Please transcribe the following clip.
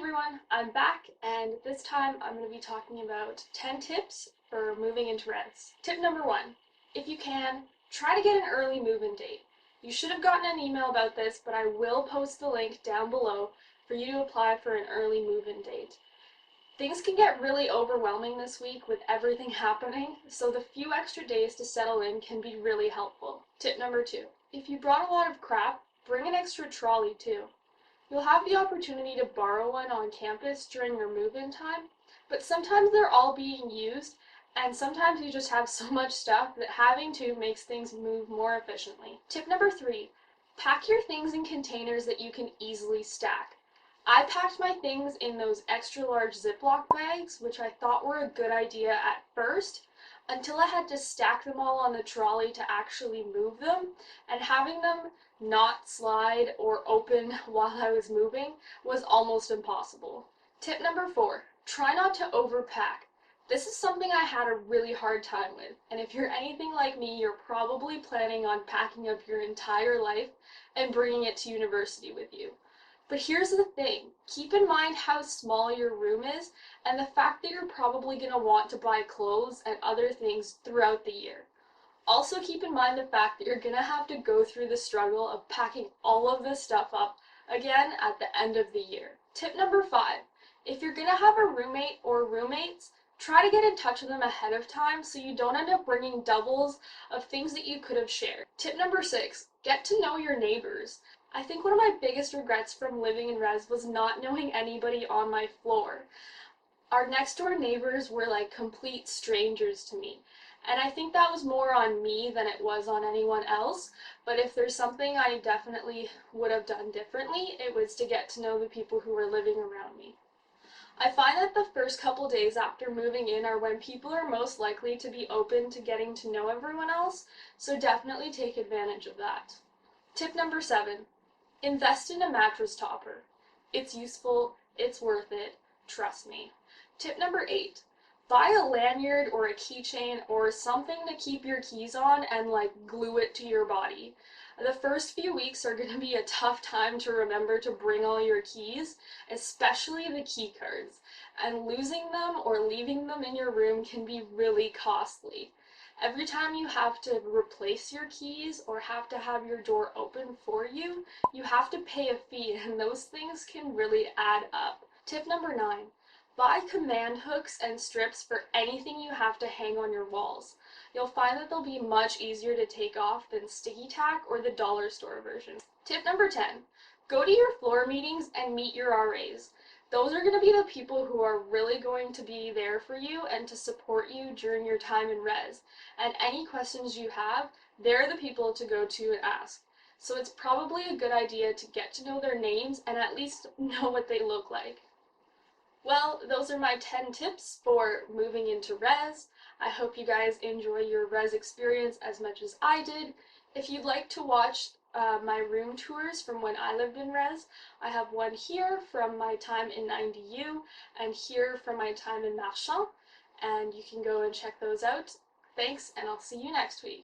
everyone, I'm back, and this time I'm going to be talking about 10 tips for moving into res. Tip number 1, if you can, try to get an early move-in date. You should have gotten an email about this, but I will post the link down below for you to apply for an early move-in date. Things can get really overwhelming this week with everything happening, so the few extra days to settle in can be really helpful. Tip number 2, if you brought a lot of crap, bring an extra trolley too. You'll have the opportunity to borrow one on campus during your move-in time, but sometimes they're all being used, and sometimes you just have so much stuff that having to makes things move more efficiently. Tip number 3, pack your things in containers that you can easily stack. I packed my things in those extra large Ziploc bags, which I thought were a good idea at first, until I had to stack them all on the trolley to actually move them, and having them not slide or open while I was moving was almost impossible. Tip number 4, try not to overpack. This is something I had a really hard time with, and if you're anything like me, you're probably planning on packing up your entire life and bringing it to university with you. But here's the thing, keep in mind how small your room is and the fact that you're probably going to want to buy clothes and other things throughout the year. Also keep in mind the fact that you're going to have to go through the struggle of packing all of this stuff up again at the end of the year. Tip number 5, if you're going to have a roommate or roommates, try to get in touch with them ahead of time so you don't end up bringing doubles of things that you could have shared. Tip number 6, get to know your neighbors. I think one of my biggest regrets from living in res was not knowing anybody on my floor. Our next door neighbors were like complete strangers to me, and I think that was more on me than it was on anyone else, but if there's something I definitely would have done differently, it was to get to know the people who were living around me. I find that the first couple days after moving in are when people are most likely to be open to getting to know everyone else, so definitely take advantage of that. Tip number 7, invest in a mattress topper. It's useful, it's worth it, trust me. Tip number 8, buy a lanyard or a keychain or something to keep your keys on and glue it to your body. The first few weeks are going to be a tough time to remember to bring all your keys, especially the key cards, and losing them or leaving them in your room can be really costly. Every time you have to replace your keys or have to have your door open for you, you have to pay a fee, and those things can really add up. Tip number 9, buy command hooks and strips for anything you have to hang on your walls. You'll find that they'll be much easier to take off than sticky tack or the dollar store version. Tip number 10, go to your floor meetings and meet your RAs. Those are going to be the people who are really going to be there for you and to support you during your time in res. And any questions you have, they're the people to go to and ask. So it's probably a good idea to get to know their names and at least know what they look like. Well, those are my 10 tips for moving into res. I hope you guys enjoy your res experience as much as I did. If you'd like to watch my room tours from when I lived in res, I have one here from my time in 90U and here from my time in Marchand, and you can go and check those out. Thanks, and I'll see you next week.